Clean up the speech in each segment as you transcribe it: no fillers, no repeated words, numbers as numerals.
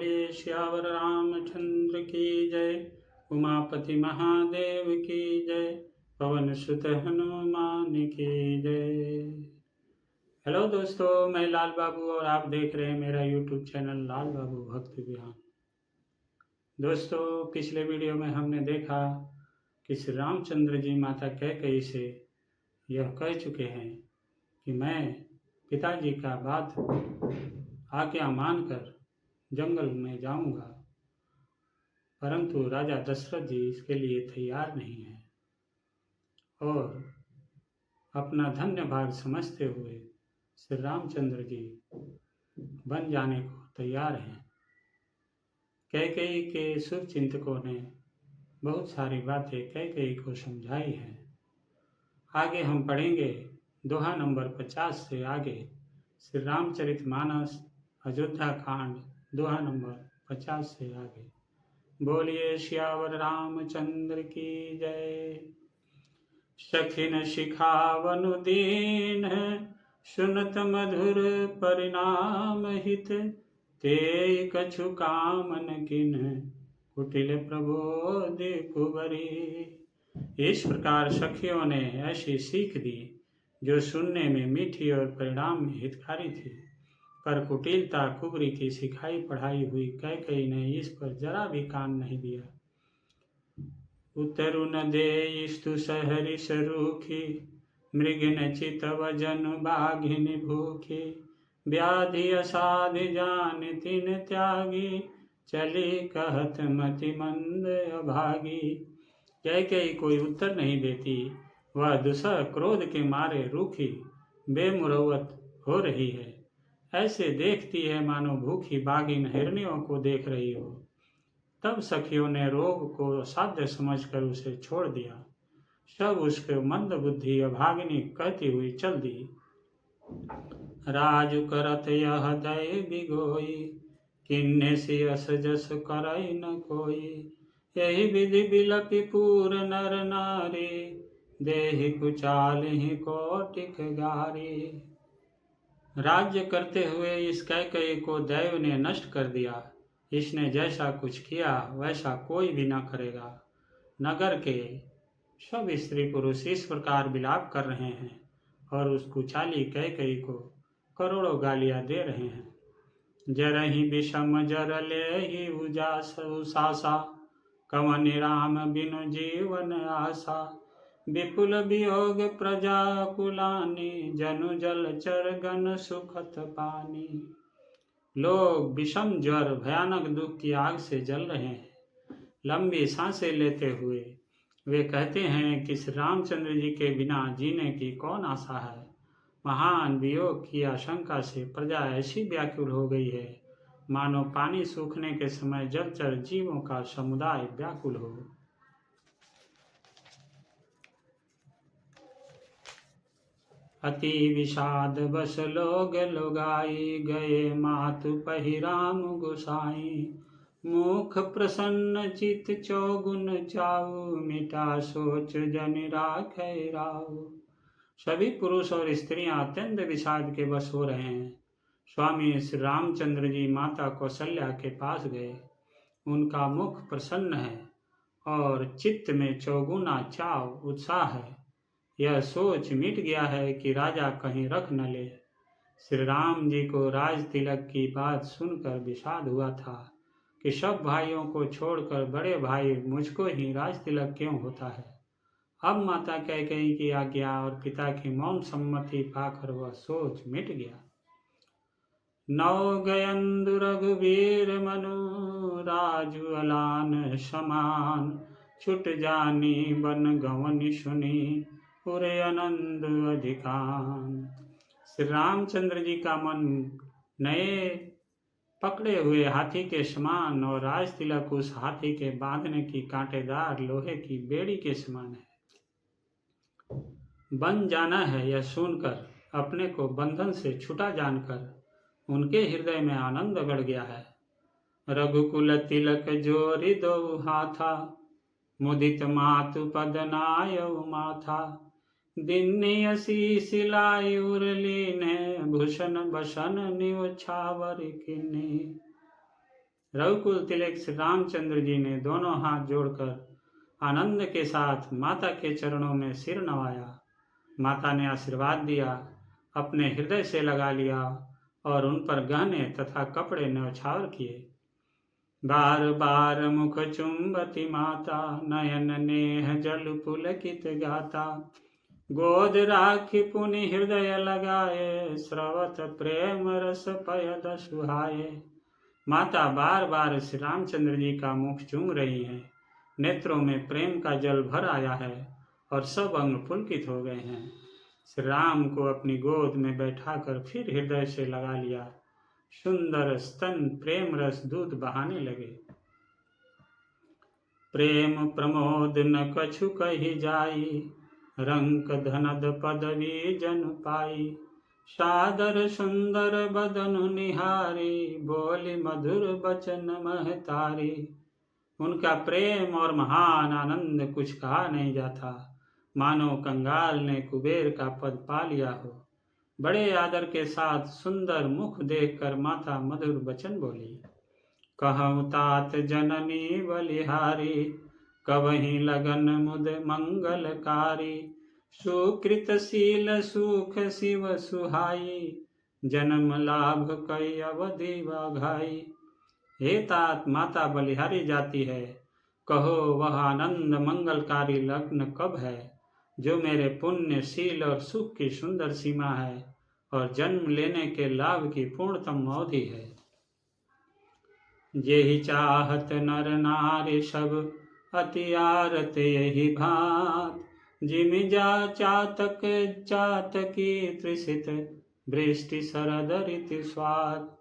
बोलिए श्यावर रामचंद्र की जय। उमापति महादेव की जय। पवन सुत हनुमान की जय। हेलो दोस्तों, मैं लाल बाबू और आप देख रहे हैं मेरा यूट्यूब चैनल लाल बाबू भक्ति विहार। दोस्तों, पिछले वीडियो में हमने देखा कि श्री रामचंद्र जी माता कैकेयी से यह कह चुके हैं कि मैं पिताजी का बात आज्ञा मानकर जंगल में जाऊंगा, परंतु राजा दशरथ जी इसके लिए तैयार नहीं हैं और अपना धन्य भाग समझते हुए श्री रामचंद्र जी बन जाने को तैयार हैं। कैकेयी के शुभ चिंतकों ने बहुत सारी बातें कैकेयी को समझाई हैं। आगे हम पढ़ेंगे दोहा नंबर 50 से आगे श्री रामचरितमानस अयोध्या कांड दोहा नंबर 50 से आगे। बोलिए श्यावर रामचंद्र की जय। सखिन शिखावनु दीन सुनत मधुर परिणाम हित, ते कछु कामन किन कुटिल प्रबोध कुबरी। इस प्रकार सखियों ने ऐसी सीख दी जो सुनने में मीठी और परिणाम में हितकारी थी, पर कुटिलता कुबरी की सिखाई पढ़ाई हुई कैकेयी ने इस पर जरा भी कान नहीं दिया। उतरु न दे स्तु सहरिष रूखी, मृगिन चित वजन बाघिन भूखी, व्याधि असाधि जान तिन त्यागी, चली कहत मति मंद अभागी। कैकेयी कोई उत्तर नहीं देती, वह दुसह क्रोध के मारे रूखी बेमुरवत हो रही है। ऐसे देखती है मानो भूखी बाघिन हिरनियों को देख रही हो। तब सखियों ने रोग को असाध्य समझकर उसे छोड़ दिया। सब उसके मंद बुद्धि अभागिनी कहती हुई चल दी। राजु करत यह दय बिगोई, किन्ने सी अस जस करई न कोई, यही विधि बिलपि पूर नर नारी, देहि कुचालहि कोटिक गारी। राज्य करते हुए इस कैकेयी को दैव ने नष्ट कर दिया। इसने जैसा कुछ किया वैसा कोई भी न करेगा। नगर के सब स्त्री पुरुष इस प्रकार विलाप कर रहे हैं और उस कुचाली कैकेयी को करोड़ों गालियां दे रहे हैं। जरहि विषम जर लेहि उसासा, कवन राम बिनु जीवन आशा, विपुल वियोग प्रजा कुलानी, जनु जलचर गण सुखत पानी। लोग विषम ज्वर भयानक दुख की आग से जल रहे हैं। लंबी सांसें लेते हुए वे कहते हैं कि श्री रामचंद्र जी के बिना जीने की कौन आशा है। महान वियोग की आशंका से प्रजा ऐसी व्याकुल हो गई है मानो पानी सूखने के समय जलचर जीवों का समुदाय व्याकुल हो। अति विषाद बस लोग लोगाई, गए मातु पहि राम गोसाई, मुख प्रसन्न चित चौगुन चाऊ, मिटा सोच जन राखै राऊ। सभी पुरुष और स्त्रियां अत्यंत विषाद के वश हो रहे हैं। स्वामी श्री रामचंद्र जी माता कौशल्या के पास गए। उनका मुख प्रसन्न है और चित्त में चौगुना चाव उत्साह है। यह सोच मिट गया है कि राजा कहीं रख न ले। श्री राम जी को राज तिलक की बात सुनकर विषाद हुआ था कि सब भाइयों को छोड़कर बड़े भाई मुझको ही राज तिलक क्यों होता है। अब माता कैकेयी की आज्ञा और पिता की मौन सम्मति पाकर वह सोच मिट गया। नौ गयंदु रघुवीर मनु, राजु अलान समान, छुट जानी बन गवन सुनी, पूरे आनंद अधिकान। श्री रामचंद्र जी का मन नए पकड़े हुए हाथी के समान और राज तिलक उस हाथी के बांधने की कांटेदार लोहे की बेड़ी के समान है। बन जाना है यह सुनकर, अपने को बंधन से छुटा जानकर उनके हृदय में आनंद बढ़ गया है। रघुकुल तिलक जोरि दो हाथा, मुदित मातु पद नायउ माथा, दिन्नी असीस लाई उरलीने, भूषण बसन न्योछावर किन्नी। रघुकुल तिलक श्री रामचंद्र जी ने दोनों हाथ जोड़कर आनंद के साथ माता के चरणों में सिर नवाया। माता ने आशीर्वाद दिया, अपने हृदय से लगा लिया और उन पर गहने तथा कपड़े न्यौछावर किए। बार बार मुख चुंबती माता, नयन नेह जल पुलकित गाता। गोद राखी पुनि हृदय लगाए, स्रवत प्रेम रस पयद सुहाए। माता बार बार श्री रामचंद्र जी का मुख चूम रही हैं। नेत्रों में प्रेम का जल भर आया है और सब अंग पुलकित हो गए हैं। श्री राम को अपनी गोद में बैठाकर फिर हृदय से लगा लिया। सुंदर स्तन प्रेम रस दूध बहाने लगे। प्रेम प्रमोद न कछु कही जाई, रंक धनद पदवी जन पाई। सादर सुंदर बदन निहारी, बोली मधुर बचन महतारी। उनका प्रेम और महान आनंद कुछ कहा नहीं जाता, मानो कंगाल ने कुबेर का पद पा लिया हो। बड़े आदर के साथ सुंदर मुख देखकर माता मधुर वचन बोली। कहूँ तात जननी बलिहारी, कवहीं लगन मुद मंगलकारी। सुकृतशील सुख शिव सुहाई, जन्म लाभ कई अवधि वाघाई। हे तात, माता बलिहारी जाती है, कहो वह आनंद मंगलकारी लग्न कब है, जो मेरे पुण्य शील और सुख की सुंदर सीमा है और जन्म लेने के लाभ की पूर्णतम अवधि है। जेहि चाहत नर नारी सब, अति आरत यही भात। जिमि जा चातक चातकी त्रिषित, वृष्टि शरद ऋतु स्वाद।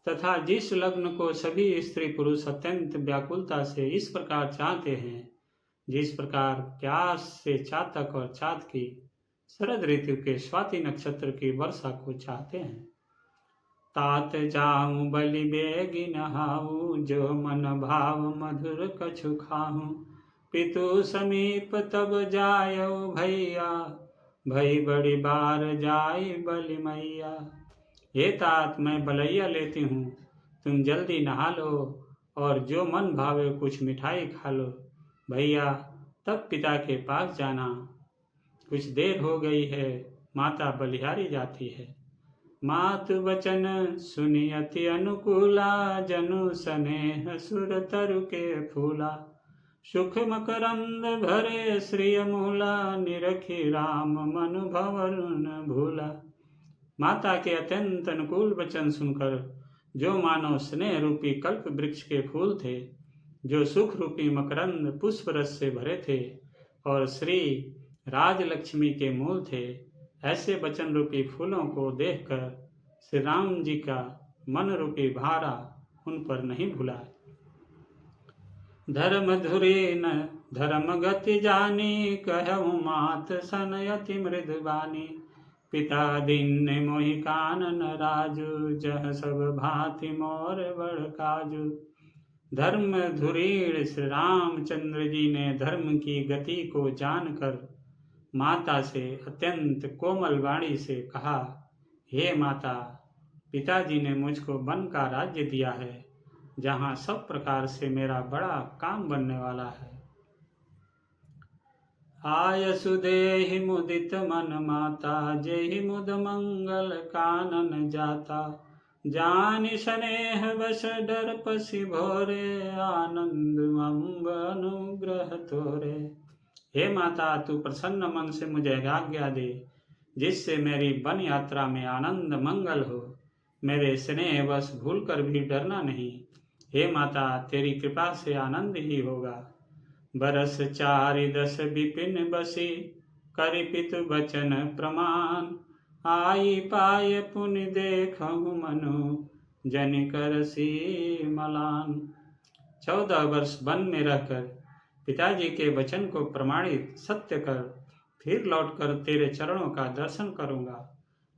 तथा जिस लग्न को सभी स्त्री पुरुष अत्यंत व्याकुलता से इस प्रकार चाहते हैं, जिस प्रकार प्यास से चातक और चातकी शरद ऋतु के स्वाति नक्षत्र की वर्षा को चाहते हैं। तात जाऊं बलि बेगी नहाऊं, जो मन भाव मधुर कछु खाऊं। पितु समीप तब जायो भैया, भई बड़ी बार जाई बलि मैया। हे तात, मैं बलैया लेती हूँ, तुम जल्दी नहा लो और जो मन भावे कुछ मिठाई खा लो। भैया, तब पिता के पास जाना। कुछ देर हो गई है, माता बलिहारी जाती है। मातु वचन सुनि अति अनुकूला, जनु स्नेह सुर तरु के फूला। सुख मकरंद भरे श्रिय मूला, निरखी राम मन भंवर न भूला। माता के अत्यंत अनुकूल वचन सुनकर जो मानो स्नेह रूपी कल्प वृक्ष के फूल थे, जो सुख रूपी मकरंद पुष्प रस से भरे थे और श्री राजलक्ष्मी के मूल थे, ऐसे वचन रूपी फूलों को देखकर श्री राम जी का मन रूपी भारा उन पर नहीं भुला। धर्म धुरी न धर्म गति जानी, कहूँ मात सन अति मृदुबानी। पिता दीन मोहि कानन राजू, जह सब भांति मोर बड़ काजू। धर्म धुरीण श्री रामचंद्र जी ने धर्म की गति को जानकर माता से अत्यंत कोमल वाणी से कहा, हे माता, पिताजी ने मुझको वन का राज्य दिया है, जहाँ सब प्रकार से मेरा बड़ा काम बनने वाला है। आयसु देहि मुदित मन माता, जेहि मुद मंगल कानन जाता। जानि स्नेह वश डर पसी भोरे, आनंद अम्ब अनुग्रह तोरे। हे माता, तू प्रसन्न मन से मुझे आज्ञा दे, जिससे मेरी वन यात्रा में आनंद मंगल हो। मेरे स्नेह वश भूल कर भी डरना नहीं। हे माता, तेरी कृपा से आनंद ही होगा। बरस 4 विपिन बसी, करि पितु बचन प्रमाण। आई पाय पुनि देखहु मनु, जन करसी मलान। 14 वर्ष वन में रहकर पिताजी के वचन को प्रमाणित सत्य कर फिर लौटकर तेरे चरणों का दर्शन करूंगा।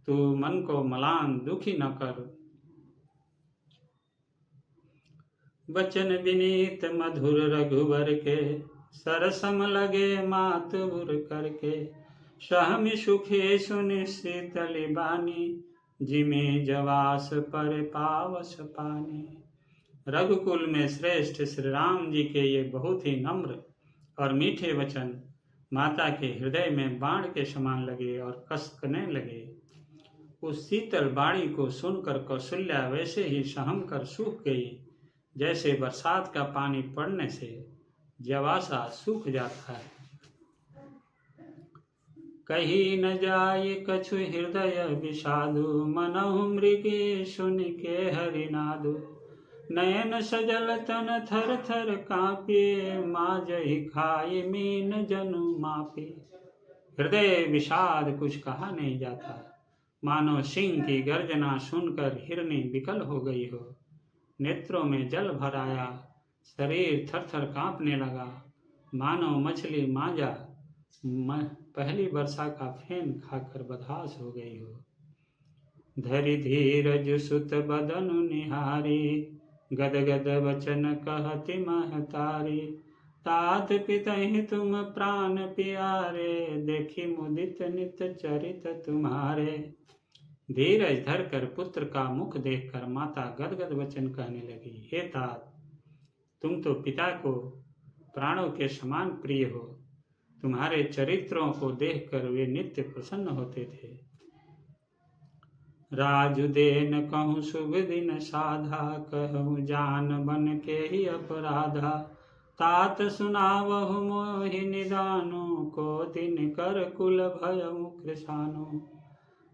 तू मन को मलान दुखी न कर। वचन विनीत मधुर रघुवर के, सरसम लगे मातुर करके। सहमि सुखे सुनि शीतल बानी, जिमे जवास पर पावस पानी। रघुकुल में श्रेष्ठ श्री राम जी के ये बहुत ही नम्र और मीठे वचन माता के हृदय में बाण के समान लगे और कसकने लगे। उस शीतल बाणी को सुनकर कौशल्या वैसे ही सहम कर सूख गई जैसे बरसात का पानी पड़ने से जवासा सूख जाता है। कही न जाय कछु हृदय विषादु, मनहु मृगे सुन के हरिनादु। नयन सजल तन थर थर कांपे, माजहि खाए मीन जनु मापे। हृदय विषाद कुछ कहा नहीं जाता, मानो सिंह की गर्जना सुनकर हिरनी विकल हो गई हो। नेत्रों में जल भर आया, शरीर थर थर कांपने लगा, मानो मछली मांजा पहली वर्षा का फेन खाकर बदहास हो गई हो। धरि धीरज सुत बदनु निहारी, गदगद वचन कहति महतारी। तात पितहि तुम प्राण प्यारे, देखी मुदित नित चरित तुम्हारे। धीरज धरकर पुत्र का मुख देखकर माता गदगद वचन कहने लगी, हे तात, तुम तो पिता को प्राणों के समान प्रिय हो। तुम्हारे चरित्रों को देखकर वे नित्य प्रसन्न होते थे। राजुदेन कहूँ शुभ दिन साधा, कहूँ जान बन के ही अपराधा। तात सुनावहु मोहि निदानो, को दिन कर कुल भयउ कृशानो।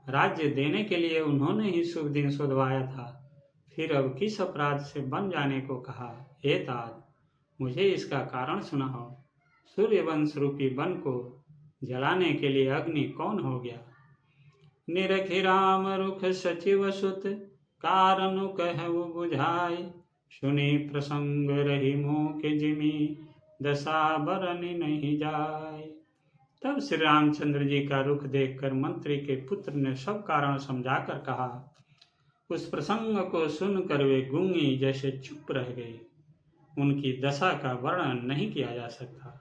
राज्य देने के लिए उन्होंने ही शुभ दिन शोधवाया था, फिर अब किस अपराध से बन जाने को कहा। हे तात, मुझे इसका कारण सुनाओ। सूर्यवंश रूपी वन को जलाने के लिए अग्नि कौन हो गया। निरखि राम रुख सचिव सुत, कारण कहु बुझाय। सुनी प्रसंग रही मुख जिमी, दशा बरनी नहीं जाय। तब श्री रामचंद्र जी का रुख देखकर मंत्री के पुत्र ने सब कारण समझाकर कहा। उस प्रसंग को सुनकर वे गूंगी जैसे चुप रह गई। उनकी दशा का वर्णन नहीं किया जा सकता।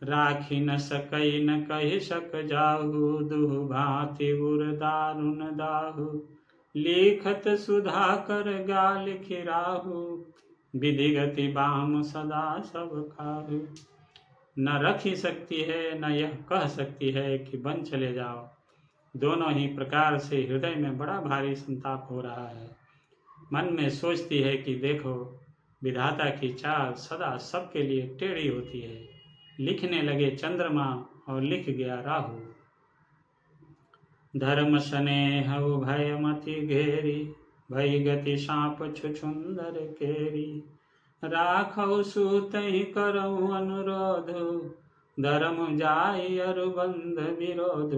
राखी न सकई न कहि सक जाहु, दुह भांति उर दारुण दाहु। लिखत सुधा कर गाल खिराहु, विधि गति बाम सदा सब खाहु। न रख ही सकती है न यह कह सकती है कि बन चले जाओ। दोनों ही प्रकार से हृदय में बड़ा भारी संताप हो रहा है। मन में सोचती है कि देखो, विधाता की चाल सदा सबके लिए टेढ़ी होती है। लिखने लगे चंद्रमा और लिख गया राहु। धर्म स्नेह भय मति घेरी, भई गति साप छुछुंदर केरी। राखौ सूतहि करऊ अनुरोध, धर्म जाय अरुबंध विरोध।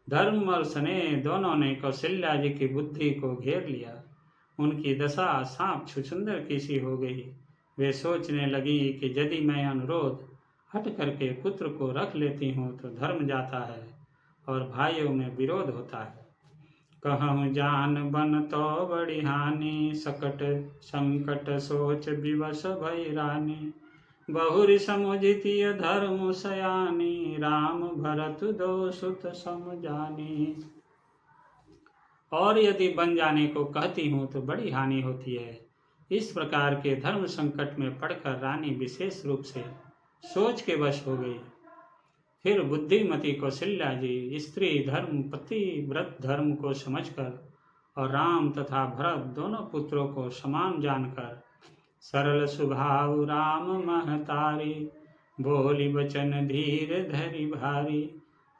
धर्म और स्नेह दोनों ने कौशल्या जी की बुद्धि को घेर लिया। उनकी दशा सांप छुछुंदर की सी हो गई। वे सोचने लगी कि यदि मैं अनुरोध हट करके पुत्र को रख लेती हूँ तो धर्म जाता है और भाइयों में विरोध होता है। कहूँ जान बन तो बड़ी हानि, सकट संकट सोच विवश भई रानी। बहुरी समुझितिय धर्म सयानी, राम भरत दो सुत समझानी। और यदि बन जाने को कहती हूँ तो बड़ी हानि होती है। इस प्रकार के धर्म संकट में पड़कर रानी विशेष रूप से सोच के वश हो गई। फिर बुद्धिमती कौशल्या जी स्त्री धर्म पति व्रत धर्म को समझकर और राम तथा भरत दोनों पुत्रों को समान जानकर सरल स्वभाव राम महतारी। बोली वचन धीर धरि भारी,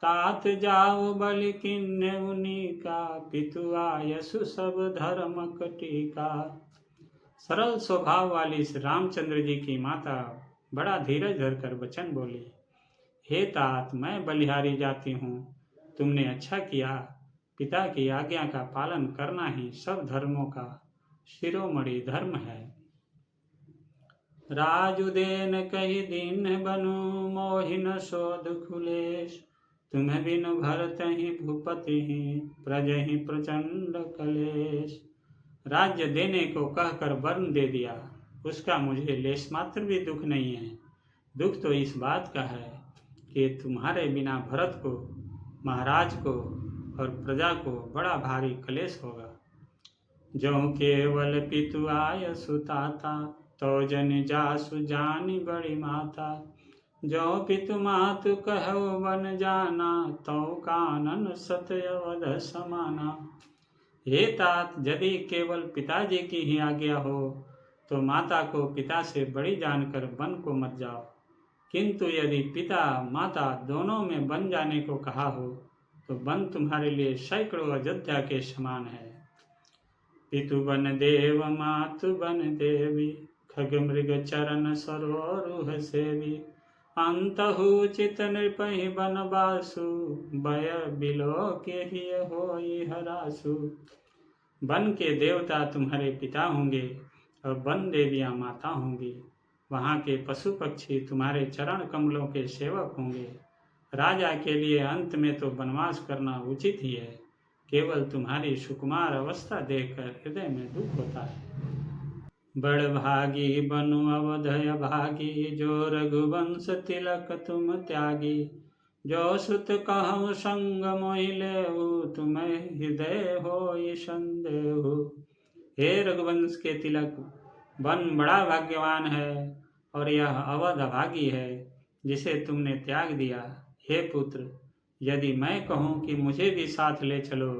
तात जाओ बलि किन्ने मुनि का। पितु आयसु सब धर्म कटिका। सरल स्वभाव वाली श्री रामचंद्र जी की माता बड़ा धीरज धरकर वचन बोली, हे तात, मैं बलिहारी जाती हूँ। तुमने अच्छा किया। पिता की आज्ञा का पालन करना ही सब धर्मों का शिरोमणि धर्म है। राजुदेन कही दीन बनु, मोहिन शोध खुलेश। तुम्हें बिनु भरत ही भूपति ही, प्रज ही प्रचंड कलेश। राज्य देने को कहकर वर्ण दे दिया, उसका मुझे लेश मात्र भी दुख नहीं है। दुख तो इस बात का है कि तुम्हारे बिना भरत को, महाराज को और प्रजा को बड़ा भारी कलेश होगा। जो केवल पितु आय सुताता, तो जन जासु जानी बड़ी माता। जो पितु मातु कहो बन जाना, तो कानन सत्य अवध समाना। हे तात, यदि केवल पिताजी की ही आज्ञा हो तो माता को पिता से बड़ी जानकर वन को मत जाओ, किंतु यदि पिता माता दोनों में बन जाने को कहा हो तो वन तुम्हारे लिए सैकड़ों अयोध्या के समान है। पितु बन देव मातु बन देवी, खग मृग चरण सरोरुह सेवी। अंतहु चित नृपहि बन बासु, भय बिलो के ही होई हरासु। वन के देवता तुम्हारे पिता होंगे और वन देवियां माता होंगी। वहाँ के पशु पक्षी तुम्हारे चरण कमलों के सेवक होंगे। राजा के लिए अंत में तो वनवास करना उचित ही है, केवल तुम्हारी सुकुमार अवस्था देखकर हृदय में दुख होता है। बड़ भागी बनु अवधय भागी, जो रघुवंश तिलक तुम त्यागी। जो सुत कहु संग मोहि लेहु, तुम्हें हृदय होई संदेहु। हे रघुवंश के तिलक, वन बड़ा भाग्यवान है और यह अवध अभागी है जिसे तुमने त्याग दिया। हे पुत्र, यदि मैं कहूँ कि मुझे भी साथ ले चलो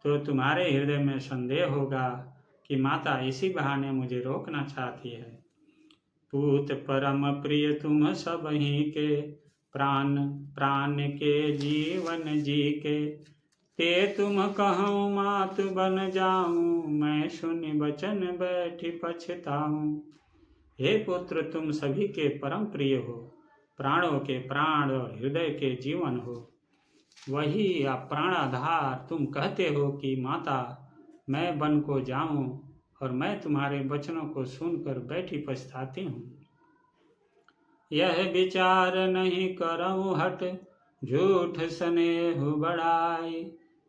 तो तुम्हारे हृदय में संदेह होगा कि माता इसी बहाने मुझे रोकना चाहती है। पूत परम प्रिय तुम सब ही के, प्राण प्राण के जीवन जी के। ते तुम कहूँ मातु बन जाऊं, मैं सुनि बचन बैठी पछताऊं। हे पुत्र, तुम सभी के परम प्रिय हो, प्राणों के प्राण और हृदय के जीवन हो। वही या प्राणाधार तुम कहते हो कि माता मैं वन को जाऊं, और मैं तुम्हारे वचनों को सुनकर बैठी पछताती हूँ। यह विचार नहीं करऊं हट, झूठ स्नेह बढ़ाई।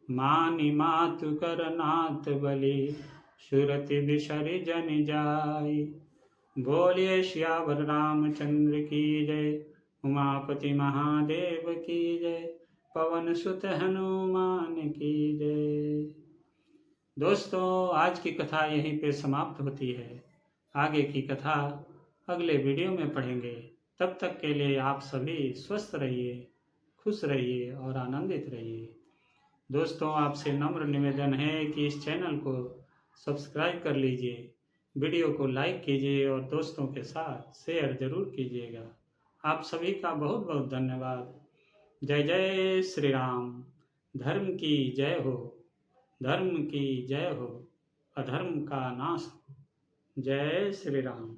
मानी मातु कर नाथ बलि, सुरति बिसरि जन जाई। बोलिए श्यावर रामचंद्र की जय, उमापति महादेव की जय, पवन सुत हनुमान की जय। दोस्तों, आज की कथा यहीं पे समाप्त होती है। आगे की कथा अगले वीडियो में पढ़ेंगे। तब तक के लिए आप सभी स्वस्थ रहिए, खुश रहिए और आनंदित रहिए। दोस्तों, आपसे नम्र निवेदन है कि इस चैनल को सब्सक्राइब कर लीजिए, वीडियो को लाइक कीजिए और दोस्तों के साथ शेयर जरूर कीजिएगा। आप सभी का बहुत बहुत धन्यवाद। जय जय श्री राम। धर्म की जय हो, धर्म की जय हो, अधर्म का नाश हो। जय श्री राम।